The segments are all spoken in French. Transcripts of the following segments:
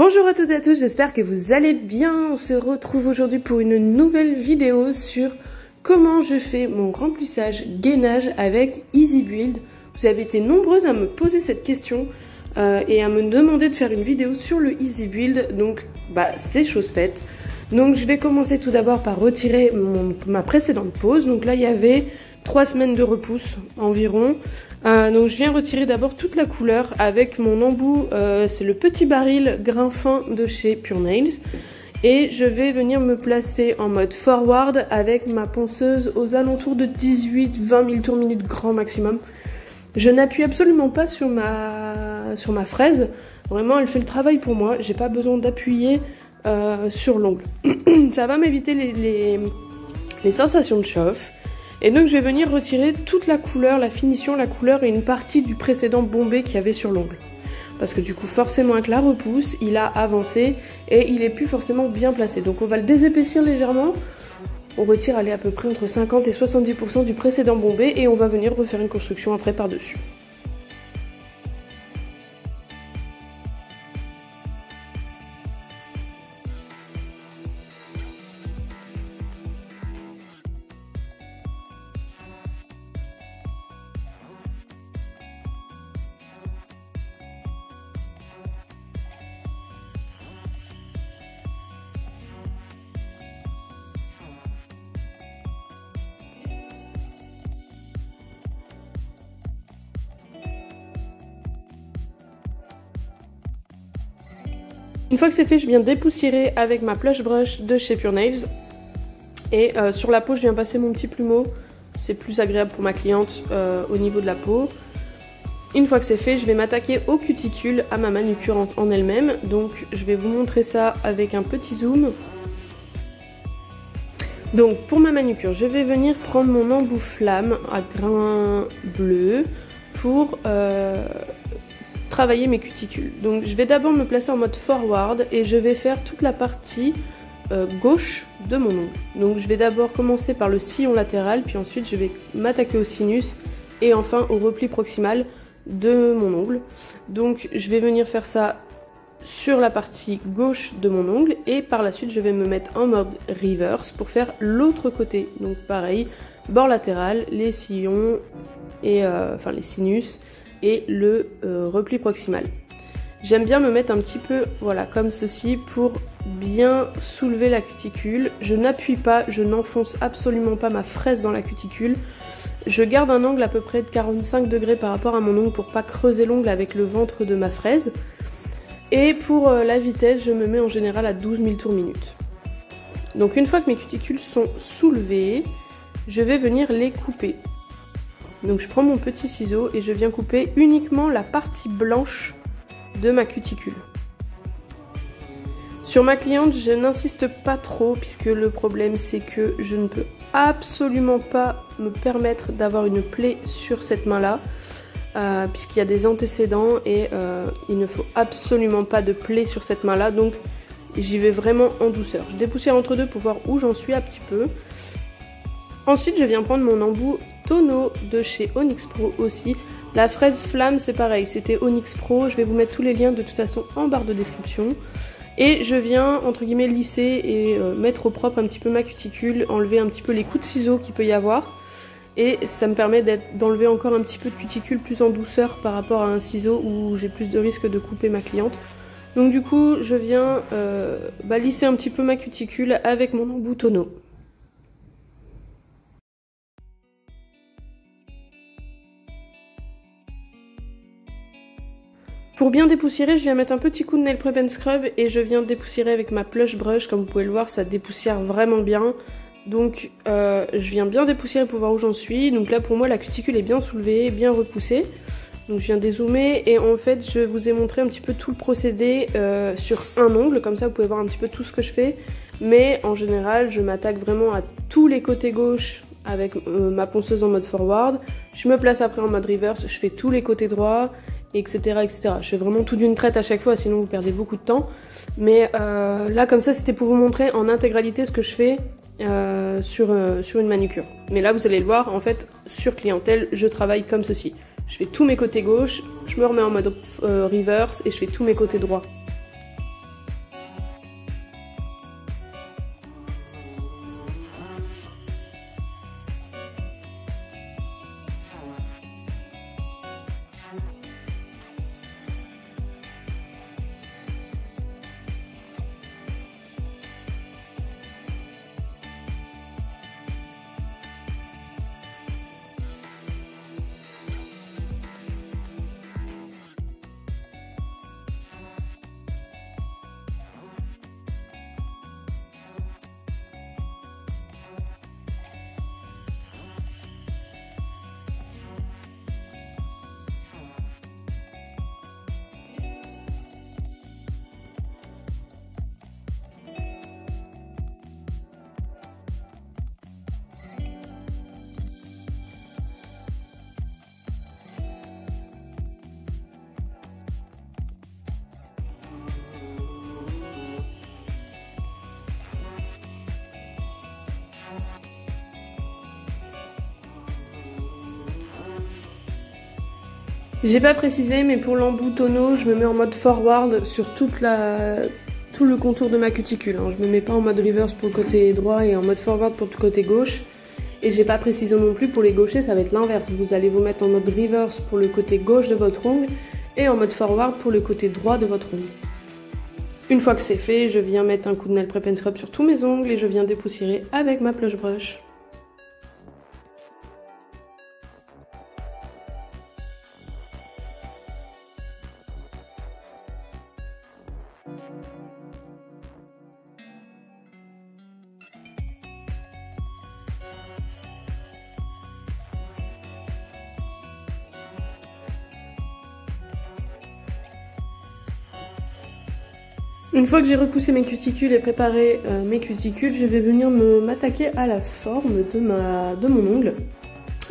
Bonjour à toutes et à tous, j'espère que vous allez bien. On se retrouve aujourd'hui pour une nouvelle vidéo sur comment je fais mon remplissage gainage avec EasyBuild. Vous avez été nombreuses à me poser cette question et à me demander de faire une vidéo sur le EasyBuild, donc c'est chose faite. Donc je vais commencer tout d'abord par retirer ma précédente pause. Donc là il y avait 3 semaines de repousse environ. Donc je viens retirer d'abord toute la couleur avec mon embout, c'est le petit baril grain fin de chez Pure Nails. Et je vais venir me placer en mode forward avec ma ponceuse aux alentours de 18-20 000 tours minute grand maximum. Je n'appuie absolument pas sur ma fraise, vraiment elle fait le travail pour moi, j'ai pas besoin d'appuyer sur l'ongle. Ça va m'éviter les sensations de chauffe. Et donc je vais venir retirer toute la couleur, la finition, la couleur et une partie du précédent bombé qu'il y avait sur l'ongle. Parce que du coup forcément avec la repousse, il a avancé et il est plus forcément bien placé. Donc on va le désépaissir légèrement. On retire à peu près entre 50 et 70% du précédent bombé et on va venir refaire une construction après par-dessus. Une fois que c'est fait, je viens dépoussiérer avec ma plush brush de chez Pure Nails. Et sur la peau, je viens passer mon petit plumeau. C'est plus agréable pour ma cliente au niveau de la peau. Une fois que c'est fait, je vais m'attaquer aux cuticules, à ma manucure en elle-même. Donc je vais vous montrer ça avec un petit zoom. Donc pour ma manucure, je vais venir prendre mon embout flamme à grain bleu pour travailler mes cuticules. Donc je vais d'abord me placer en mode forward et je vais faire toute la partie gauche de mon ongle. Donc je vais d'abord commencer par le sillon latéral, puis ensuite je vais m'attaquer au sinus et enfin au repli proximal de mon ongle. Donc je vais venir faire ça sur la partie gauche de mon ongle et par la suite je vais me mettre en mode reverse pour faire l'autre côté. Donc pareil, bord latéral, les sillons et les sinus et le repli proximal. J'aime bien me mettre un petit peu, voilà, comme ceci pour bien soulever la cuticule. Je n'appuie pas, je n'enfonce absolument pas ma fraise dans la cuticule. Je garde un angle à peu près de 45 degrés par rapport à mon ongle pour pas creuser l'ongle avec le ventre de ma fraise. Et pour la vitesse, je me mets en général à 12 000 tours minute. Donc une fois que mes cuticules sont soulevées, je vais venir les couper. Donc je prends mon petit ciseau et je viens couper uniquement la partie blanche de ma cuticule. Sur ma cliente, je n'insiste pas trop puisque le problème c'est que je ne peux absolument pas me permettre d'avoir une plaie sur cette main-là puisqu'il y a des antécédents et il ne faut absolument pas de plaie sur cette main-là. Donc j'y vais vraiment en douceur. Je dépoussière entre deux pour voir où j'en suis un petit peu. Ensuite, je viens prendre mon embout Tonneau de chez Onyx Pro aussi. La fraise flamme, c'est pareil, c'était Onyx Pro. Je vais vous mettre tous les liens de toute façon en barre de description. Et je viens, entre guillemets, lisser et mettre au propre un petit peu ma cuticule, enlever un petit peu les coups de ciseaux qu'il peut y avoir. Et ça me permet d'enlever encore un petit peu de cuticule plus en douceur par rapport à un ciseau où j'ai plus de risque de couper ma cliente. Donc du coup, je viens lisser un petit peu ma cuticule avec mon embout Tonneau. Pour bien dépoussiérer, je viens mettre un petit coup de Nail Prep and Scrub et je viens dépoussiérer avec ma plush brush. Comme vous pouvez le voir, ça dépoussière vraiment bien. Donc je viens bien dépoussiérer pour voir où j'en suis. Donc là pour moi la cuticule est bien soulevée, bien repoussée. Donc je viens dézoomer et en fait je vous ai montré un petit peu tout le procédé sur un ongle. Comme ça vous pouvez voir un petit peu tout ce que je fais. Mais en général je m'attaque vraiment à tous les côtés gauche avec ma ponceuse en mode forward. Je me place après en mode reverse, je fais tous les côtés droits. Etc, etc. Je fais vraiment tout d'une traite à chaque fois, sinon vous perdez beaucoup de temps. Mais là, comme ça, c'était pour vous montrer en intégralité ce que je fais sur une manucure. Mais là, vous allez le voir, en fait, sur clientèle, je travaille comme ceci. Je fais tous mes côtés gauche, je me remets en mode reverse et je fais tous mes côtés droits. J'ai pas précisé, mais pour l'embout tonneau, je me mets en mode forward sur tout le contour de ma cuticule. Hein. Je me mets pas en mode reverse pour le côté droit et en mode forward pour le côté gauche. Et j'ai pas précisé non plus pour les gauchers, ça va être l'inverse. Vous allez vous mettre en mode reverse pour le côté gauche de votre ongle et en mode forward pour le côté droit de votre ongle. Une fois que c'est fait, je viens mettre un coup de nail prep and scrub sur tous mes ongles et je viens dépoussiérer avec ma plush brush. Une fois que j'ai repoussé mes cuticules et préparé mes cuticules, je vais venir m'attaquer à la forme de mon ongle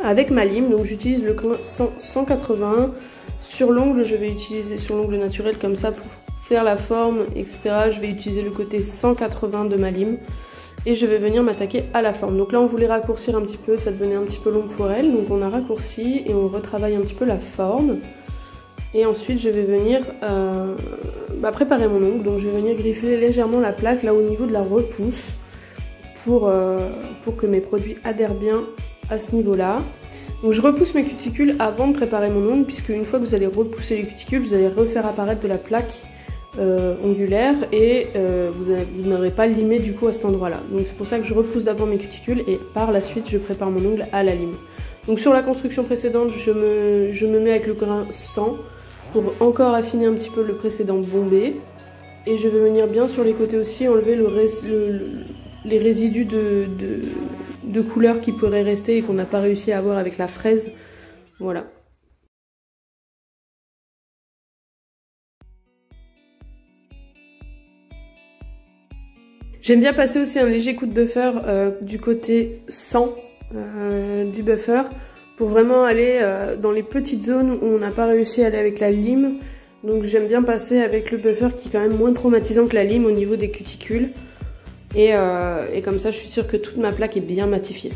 avec ma lime. Donc j'utilise le crin 181. Sur l'ongle, je vais utiliser sur l'ongle naturel comme ça pour faire la forme, etc. Je vais utiliser le côté 180 de ma lime et je vais venir m'attaquer à la forme. Donc là, on voulait raccourcir un petit peu, ça devenait un petit peu long pour elle. Donc on a raccourci et on retravaille un petit peu la forme. Et ensuite, je vais venir préparer mon ongle. Donc je vais venir griffer légèrement la plaque là au niveau de la repousse pour que mes produits adhèrent bien à ce niveau-là. Donc je repousse mes cuticules avant de préparer mon ongle, puisque une fois que vous allez repousser les cuticules, vous allez refaire apparaître de la plaque ongulaire et vous n'aurez pas limé du coup à cet endroit-là. Donc c'est pour ça que je repousse d'abord mes cuticules et par la suite je prépare mon ongle à la lime. Donc sur la construction précédente, je me mets avec le grain 100 pour encore affiner un petit peu le précédent bombé. Et je vais venir bien sur les côtés aussi enlever les résidus de couleur qui pourraient rester et qu'on n'a pas réussi à avoir avec la fraise. Voilà. J'aime bien passer aussi un léger coup de buffer du côté 100 du buffer pour vraiment aller dans les petites zones où on n'a pas réussi à aller avec la lime. Donc j'aime bien passer avec le buffer qui est quand même moins traumatisant que la lime au niveau des cuticules. Et comme ça, je suis sûre que toute ma plaque est bien matifiée.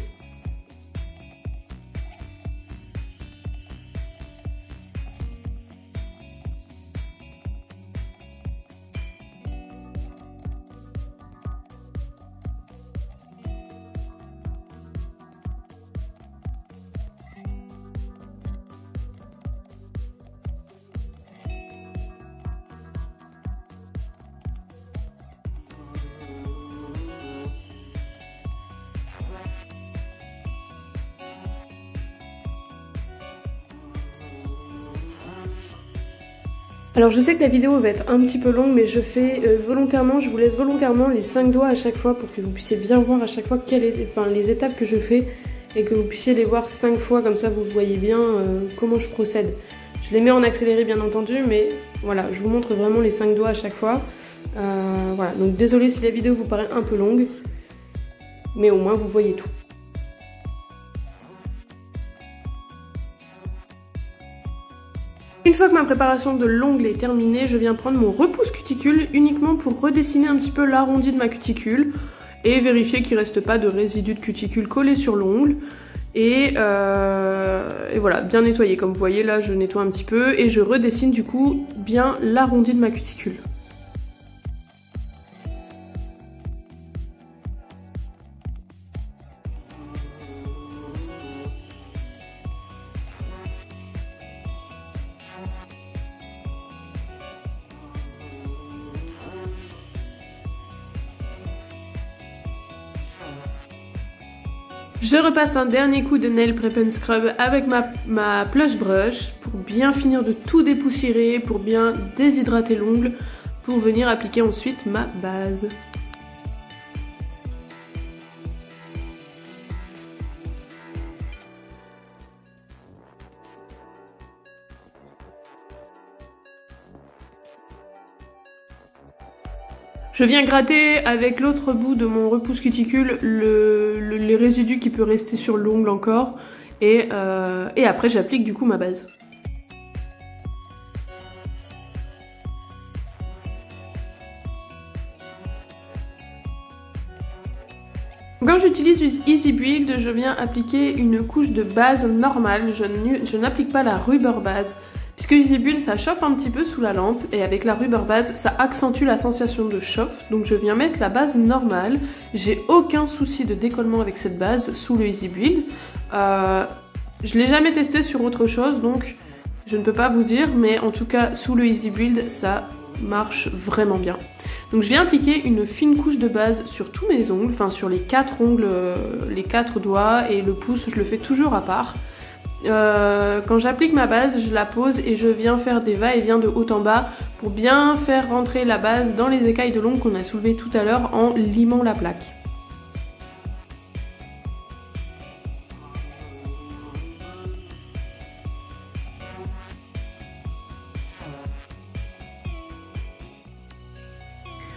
Alors je sais que la vidéo va être un petit peu longue, mais je fais volontairement, je vous laisse volontairement les 5 doigts à chaque fois pour que vous puissiez bien voir à chaque fois les étapes que je fais et que vous puissiez les voir 5 fois, comme ça vous voyez bien comment je procède. Je les mets en accéléré bien entendu, mais voilà, je vous montre vraiment les 5 doigts à chaque fois. Voilà, donc désolée si la vidéo vous paraît un peu longue, mais au moins vous voyez tout. Une fois que ma préparation de l'ongle est terminée, je viens prendre mon repousse cuticule uniquement pour redessiner un petit peu l'arrondi de ma cuticule et vérifier qu'il ne reste pas de résidus de cuticule collés sur l'ongle. Et voilà, bien nettoyer. Comme vous voyez là, je nettoie un petit peu et je redessine du coup bien l'arrondi de ma cuticule. Je repasse un dernier coup de nail prep and scrub avec ma plush brush pour bien finir de tout dépoussiérer, pour bien déshydrater l'ongle, pour venir appliquer ensuite ma base. Je viens gratter avec l'autre bout de mon repousse cuticule les résidus qui peut rester sur l'ongle encore et après j'applique du coup ma base. Quand j'utilise Easy Build, je viens appliquer une couche de base normale, je n'applique pas la rubber base Puisque EasyBuild ça chauffe un petit peu sous la lampe et avec la rubber base ça accentue la sensation de chauffe. Donc je viens mettre la base normale. J'ai aucun souci de décollement avec cette base sous le EasyBuild. Je l'ai jamais testé sur autre chose donc je ne peux pas vous dire, mais en tout cas sous le EasyBuild ça marche vraiment bien. Donc je viens appliquer une fine couche de base sur tous mes ongles, enfin sur les 4 ongles, les 4 doigts et le pouce je le fais toujours à part. Quand j'applique ma base, je la pose et je viens faire des va-et-vient de haut en bas pour bien faire rentrer la base dans les écailles de l'ongle qu'on a soulevées tout à l'heure en limant la plaque.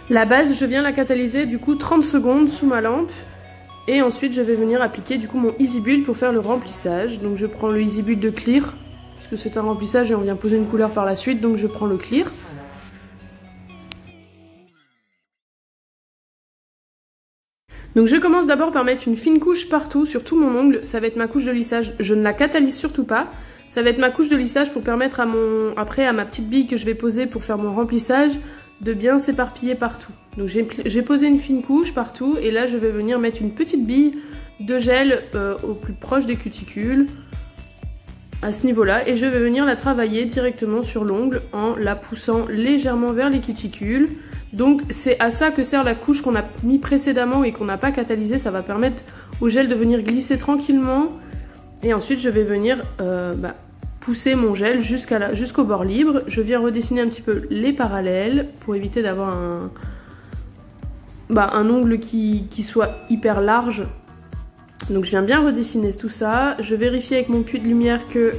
La base, je viens la catalyser du coup 30 secondes sous ma lampe. Et ensuite, je vais venir appliquer du coup mon EasyBuild pour faire le remplissage. Donc je prends le EasyBuild de Clear, puisque c'est un remplissage et on vient poser une couleur par la suite, donc je prends le Clear. Donc je commence d'abord par mettre une fine couche partout sur tout mon ongle, ça va être ma couche de lissage, je ne la catalyse surtout pas. Ça va être ma couche de lissage pour permettre à après à ma petite bille que je vais poser pour faire mon remplissage de bien s'éparpiller partout. Donc j'ai posé une fine couche partout et là je vais venir mettre une petite bille de gel au plus proche des cuticules à ce niveau là et je vais venir la travailler directement sur l'ongle en la poussant légèrement vers les cuticules. Donc c'est à ça que sert la couche qu'on a mis précédemment et qu'on n'a pas catalysée, ça va permettre au gel de venir glisser tranquillement et ensuite je vais venir pousser mon gel jusqu'au bord libre. Je viens redessiner un petit peu les parallèles pour éviter d'avoir un ongle qui soit hyper large. Donc je viens bien redessiner tout ça. Je vérifie avec mon puits de lumière que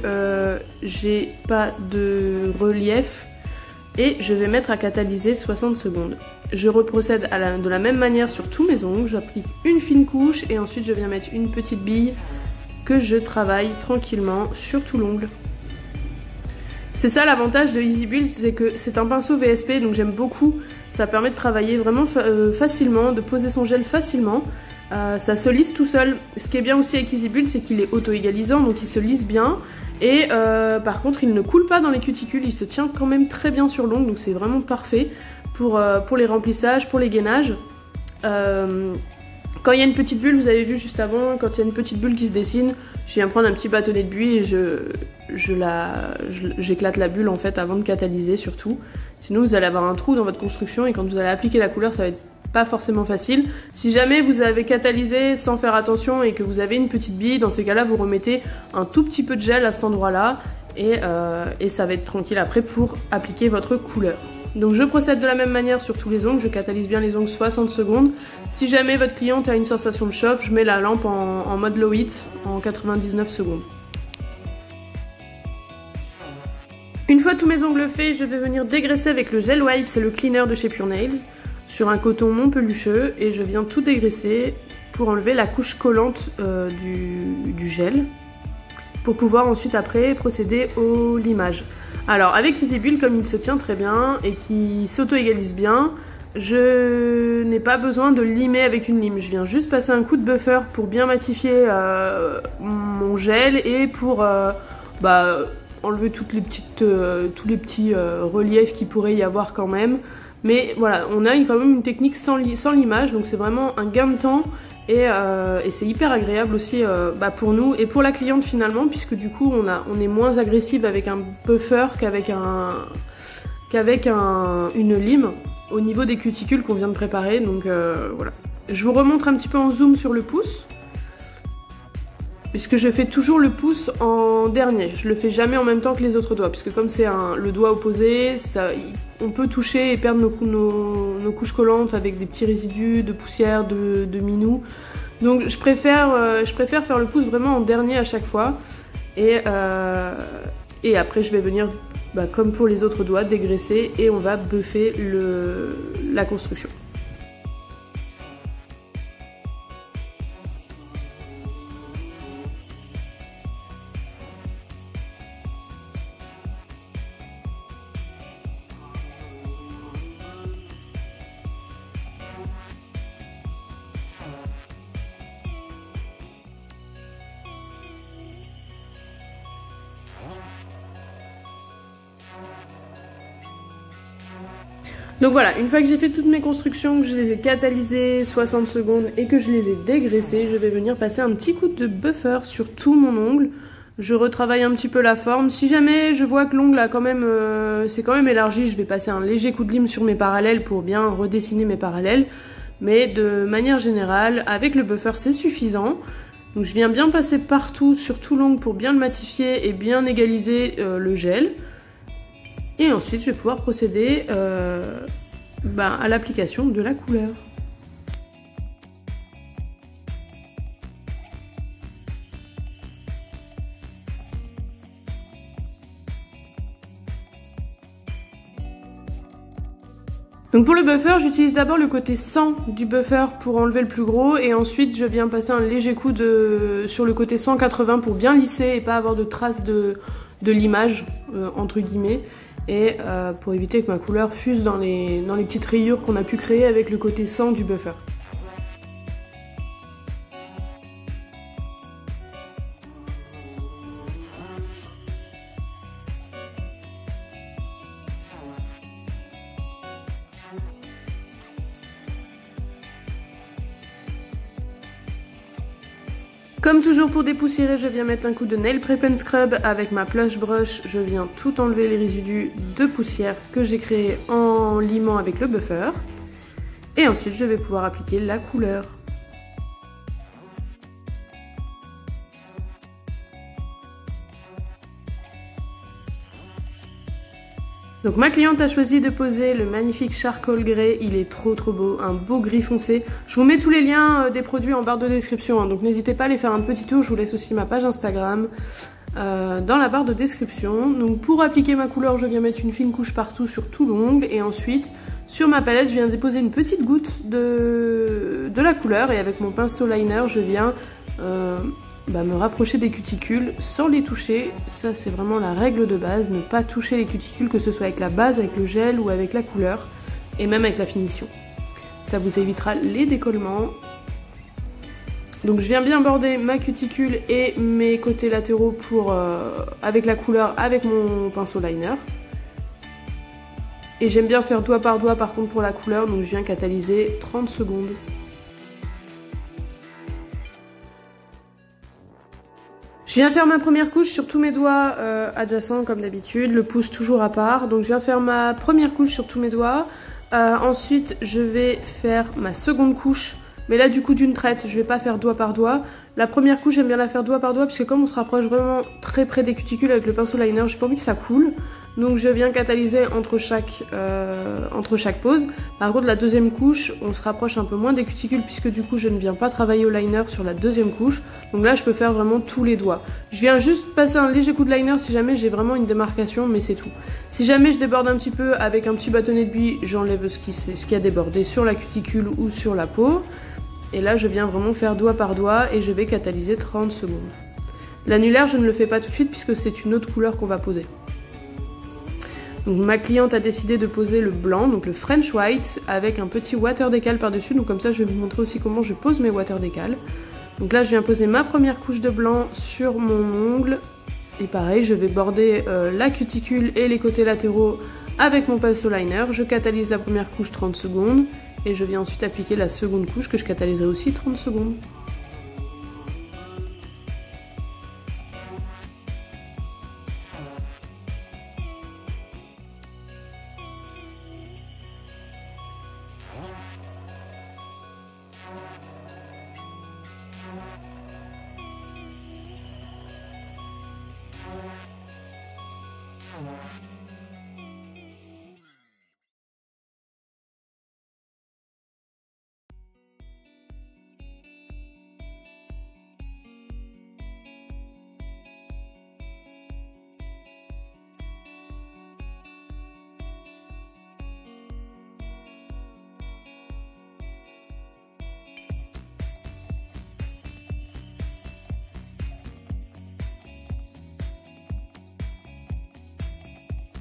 j'ai pas de relief et je vais mettre à catalyser 60 secondes. Je reprocède de la même manière sur tous mes ongles. J'applique une fine couche et ensuite je viens mettre une petite bille que je travaille tranquillement sur tout l'ongle. C'est ça l'avantage de EasyBuild, c'est que c'est un pinceau VSP, donc j'aime beaucoup. Ça permet de travailler vraiment facilement, de poser son gel facilement. Ça se lisse tout seul. Ce qui est bien aussi avec EasyBuild, c'est qu'il est auto-égalisant, donc il se lisse bien. Et par contre, il ne coule pas dans les cuticules, il se tient quand même très bien sur l'ongle, donc c'est vraiment parfait pour les remplissages, pour les gainages. Quand il y a une petite bulle, vous avez vu juste avant, quand il y a une petite bulle qui se dessine, je viens prendre un petit bâtonnet de buis et j'éclate la bulle en fait avant de catalyser surtout. Sinon vous allez avoir un trou dans votre construction et quand vous allez appliquer la couleur ça va être pas forcément facile. Si jamais vous avez catalysé sans faire attention et que vous avez une petite bille, dans ces cas-là vous remettez un tout petit peu de gel à cet endroit-là et ça va être tranquille après pour appliquer votre couleur. Donc je procède de la même manière sur tous les ongles, je catalyse bien les ongles 60 secondes. Si jamais votre cliente a une sensation de chauffe, je mets la lampe en mode low heat en 99 secondes. Une fois tous mes ongles faits, je vais venir dégraisser avec le gel wipe, c'est le cleaner de chez Pure Nails, sur un coton non pelucheux et je viens tout dégraisser pour enlever la couche collante du gel pour pouvoir ensuite après procéder au limage. Alors avec EasyBuild, comme il se tient très bien et qui s'auto-égalise bien, je n'ai pas besoin de limer avec une lime. Je viens juste passer un coup de buffer pour bien matifier mon gel et pour enlever tous les petits reliefs qu'il pourrait y avoir quand même. Mais voilà, on a quand même une technique sans limage, donc c'est vraiment un gain de temps et c'est hyper agréable aussi pour nous et pour la cliente finalement, puisque du coup on est moins agressive avec un buffer qu'avec une lime au niveau des cuticules qu'on vient de préparer. Donc voilà. Je vous remontre un petit peu en zoom sur le pouce, puisque je fais toujours le pouce en dernier. Je le fais jamais en même temps que les autres doigts, puisque comme c'est le doigt opposé, on peut toucher et perdre nos couches collantes avec des petits résidus de poussière, de minou. Donc je préfère faire le pouce vraiment en dernier à chaque fois. Et après je vais venir, comme pour les autres doigts, dégraisser et on va buffer la construction. Donc voilà, une fois que j'ai fait toutes mes constructions, que je les ai catalysées 60 secondes et que je les ai dégraissées, je vais venir passer un petit coup de buffer sur tout mon ongle. Je retravaille un petit peu la forme. Si jamais je vois que l'ongle a quand même, c'est quand même élargi, je vais passer un léger coup de lime sur mes parallèles pour bien redessiner mes parallèles. Mais de manière générale, avec le buffer, c'est suffisant. Donc je viens bien passer partout sur tout l'ongle pour bien le matifier et bien égaliser le gel. Et ensuite, je vais pouvoir procéder à l'application de la couleur. Donc pour le buffer, j'utilise d'abord le côté 100 du buffer pour enlever le plus gros et ensuite je viens passer un léger coup sur le côté 180 pour bien lisser et pas avoir de traces de limage entre guillemets et pour éviter que ma couleur fuse dans les petites rayures qu'on a pu créer avec le côté 100 du buffer. Comme toujours pour dépoussiérer, je viens mettre un coup de Nail Prep and Scrub avec ma Plush Brush. Je viens tout enlever les résidus de poussière que j'ai créé en limant avec le buffer. Et ensuite, je vais pouvoir appliquer la couleur. Donc ma cliente a choisi de poser le magnifique Charcoal Grey, il est trop beau, un beau gris foncé. Je vous mets tous les liens des produits en barre de description, hein, donc n'hésitez pas à aller faire un petit tour, je vous laisse aussi ma page Instagram dans la barre de description. Donc pour appliquer ma couleur, je viens mettre une fine couche partout sur tout l'ongle et ensuite sur ma palette, je viens déposer une petite goutte de la couleur et avec mon pinceau liner, je viens me rapprocher des cuticules sans les toucher. Ça c'est vraiment la règle de base, ne pas toucher les cuticules, que ce soit avec la base, avec le gel ou avec la couleur et même avec la finition. Ça vous évitera les décollements. Donc je viens bien border ma cuticule et mes côtés latéraux avec la couleur, avec mon pinceau liner. Et j'aime bien faire doigt par doigt par contre pour la couleur, donc je viens catalyser 30 secondes. Je viens faire ma première couche sur tous mes doigts adjacents comme d'habitude, le pouce toujours à part. Donc je viens faire ma première couche sur tous mes doigts. Ensuite je vais faire ma seconde couche, mais là du coup d'une traite, je vais pas faire doigt par doigt. La première couche j'aime bien la faire doigt par doigt parce que comme on se rapproche vraiment très près des cuticules avec le pinceau liner, j'ai pas envie que ça coule. Donc je viens catalyser entre chaque pose. Par contre la deuxième couche, on se rapproche un peu moins des cuticules puisque du coup je ne viens pas travailler au liner sur la deuxième couche. Donc là je peux faire vraiment tous les doigts. Je viens juste passer un léger coup de liner si jamais j'ai vraiment une démarcation, mais c'est tout. Si jamais je déborde un petit peu avec un petit bâtonnet de buis, j'enlève ce qui a débordé sur la cuticule ou sur la peau. Et là je viens vraiment faire doigt par doigt et je vais catalyser 30 secondes. L'annulaire je ne le fais pas tout de suite puisque c'est une autre couleur qu'on va poser. Donc ma cliente a décidé de poser le blanc, donc le French White, avec un petit water décal par-dessus. Donc comme ça, je vais vous montrer aussi comment je pose mes water décal. Donc là, je viens poser ma première couche de blanc sur mon ongle. Et pareil, je vais border la cuticule et les côtés latéraux avec mon pinceau liner. Je catalyse la première couche 30 secondes. Et je viens ensuite appliquer la seconde couche que je catalyserai aussi 30 secondes.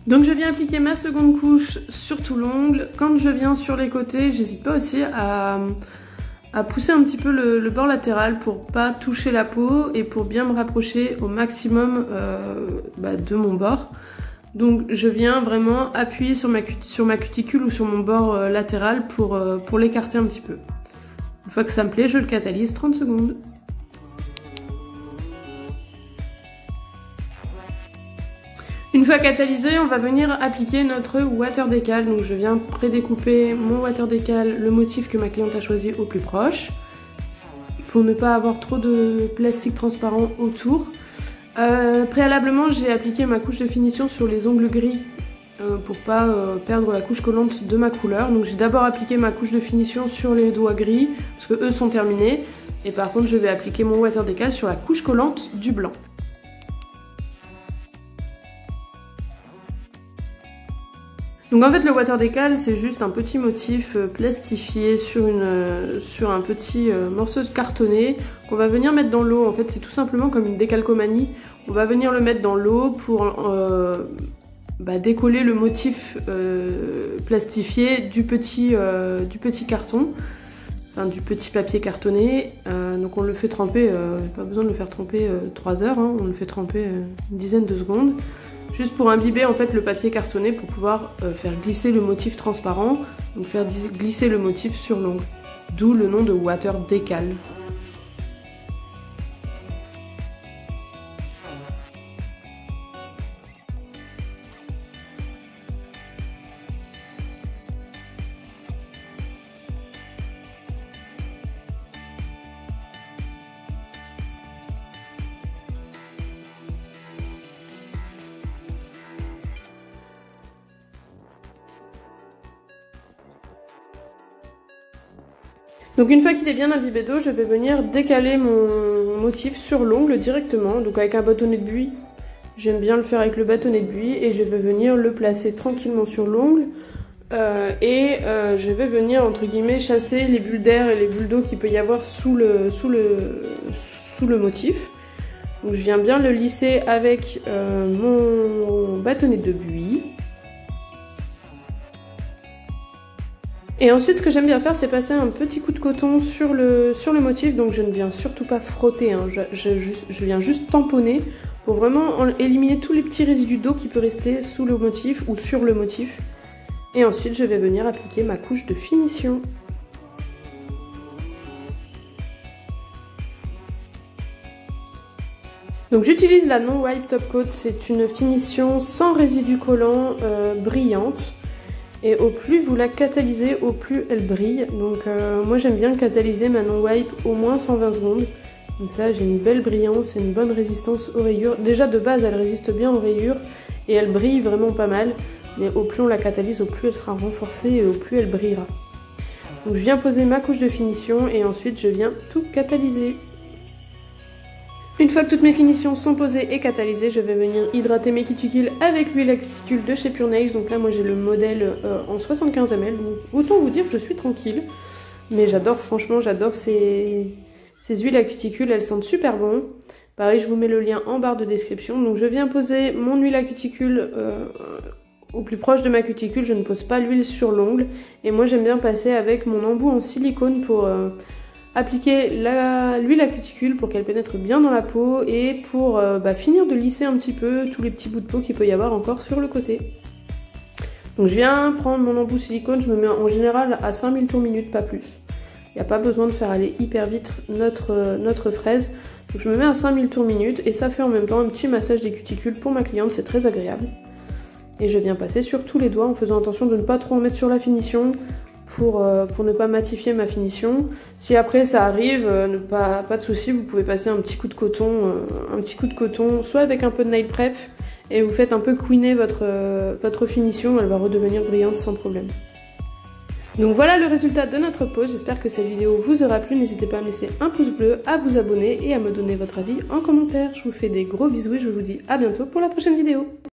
Donc je viens appliquer ma seconde couche sur tout l'ongle. Quand je viens sur les côtés, j'hésite pas aussi à pousser un petit peu le bord latéral pour pas toucher la peau et pour bien me rapprocher au maximum de mon bord. Donc je viens vraiment appuyer sur ma cuticule ou sur mon bord latéral pour l'écarter un petit peu. Une fois que ça me plaît, je le catalyse 30 secondes. Une fois catalysé, on va venir appliquer notre water decal. Donc je viens prédécouper mon water decal, le motif que ma cliente a choisi au plus proche, pour ne pas avoir trop de plastique transparent autour. Préalablement, j'ai appliqué ma couche de finition sur les ongles gris pour pas perdre la couche collante de ma couleur. Donc j'ai d'abord appliqué ma couche de finition sur les doigts gris parce que eux sont terminés. Et par contre, je vais appliquer mon water decal sur la couche collante du blanc. Donc en fait le water decal c'est juste un petit motif plastifié sur un petit morceau de cartonné qu'on va venir mettre dans l'eau. En fait c'est tout simplement comme une décalcomanie. On va venir le mettre dans l'eau pour décoller le motif plastifié du petit carton, enfin du petit papier cartonné. Donc on le fait tremper, pas besoin de le faire tremper 3 heures, hein, on le fait tremper une dizaine de secondes. Juste pour imbiber en fait le papier cartonné pour pouvoir faire glisser le motif transparent, donc faire glisser le motif sur l'ongle. D'où le nom de water decal. Donc une fois qu'il est bien imbibé d'eau, je vais venir décaler mon motif sur l'ongle directement, donc avec un bâtonnet de buis. J'aime bien le faire avec le bâtonnet de buis et je vais venir le placer tranquillement sur l'ongle je vais venir entre guillemets chasser les bulles d'air et les bulles d'eau qu'il peut y avoir sous le motif. Donc je viens bien le lisser avec mon bâtonnet de buis. Et ensuite, ce que j'aime bien faire, c'est passer un petit coup de coton sur le motif. Donc je ne viens surtout pas frotter, hein. Je viens juste tamponner pour vraiment éliminer tous les petits résidus d'eau qui peut rester sous le motif ou sur le motif. Et ensuite, je vais venir appliquer ma couche de finition. Donc j'utilise la Non Wipe Top Coat, c'est une finition sans résidus collants brillante. Et au plus vous la catalysez, au plus elle brille. Donc moi j'aime bien catalyser ma Non Wipe au moins 120 secondes. Comme ça j'ai une belle brillance et une bonne résistance aux rayures. Déjà de base elle résiste bien aux rayures et elle brille vraiment pas mal. Mais au plus on la catalyse, au plus elle sera renforcée et au plus elle brillera. Donc je viens poser ma couche de finition et ensuite je viens tout catalyser. Une fois que toutes mes finitions sont posées et catalysées, je vais venir hydrater mes cuticules avec l'huile à cuticule de chez Pure Nails. Donc là, moi j'ai le modèle en 75 ml. Donc autant vous dire que je suis tranquille. Mais j'adore, franchement, j'adore ces huiles à cuticule. Elles sentent super bon. Pareil, je vous mets le lien en barre de description. Donc je viens poser mon huile à cuticule au plus proche de ma cuticule. Je ne pose pas l'huile sur l'ongle. Et moi j'aime bien passer avec mon embout en silicone pour appliquer l'huile à cuticule pour qu'elle pénètre bien dans la peau et pour finir de lisser un petit peu tous les petits bouts de peau qu'il peut y avoir encore sur le côté. Donc je viens prendre mon embout silicone, je me mets en général à 5000 tours minute, pas plus. Il n'y a pas besoin de faire aller hyper vite notre fraise. Donc je me mets à 5000 tours minute et ça fait en même temps un petit massage des cuticules pour ma cliente, c'est très agréable. Et je viens passer sur tous les doigts en faisant attention de ne pas trop en mettre sur la finition, pour ne pas matifier ma finition. Si après ça arrive, pas de souci, vous pouvez passer un petit coup de coton, soit avec un peu de nail prep et vous faites un peu couiner votre finition, elle va redevenir brillante sans problème. Donc voilà le résultat de notre pose, j'espère que cette vidéo vous aura plu, n'hésitez pas à me laisser un pouce bleu, à vous abonner et à me donner votre avis en commentaire. Je vous fais des gros bisous et je vous dis à bientôt pour la prochaine vidéo.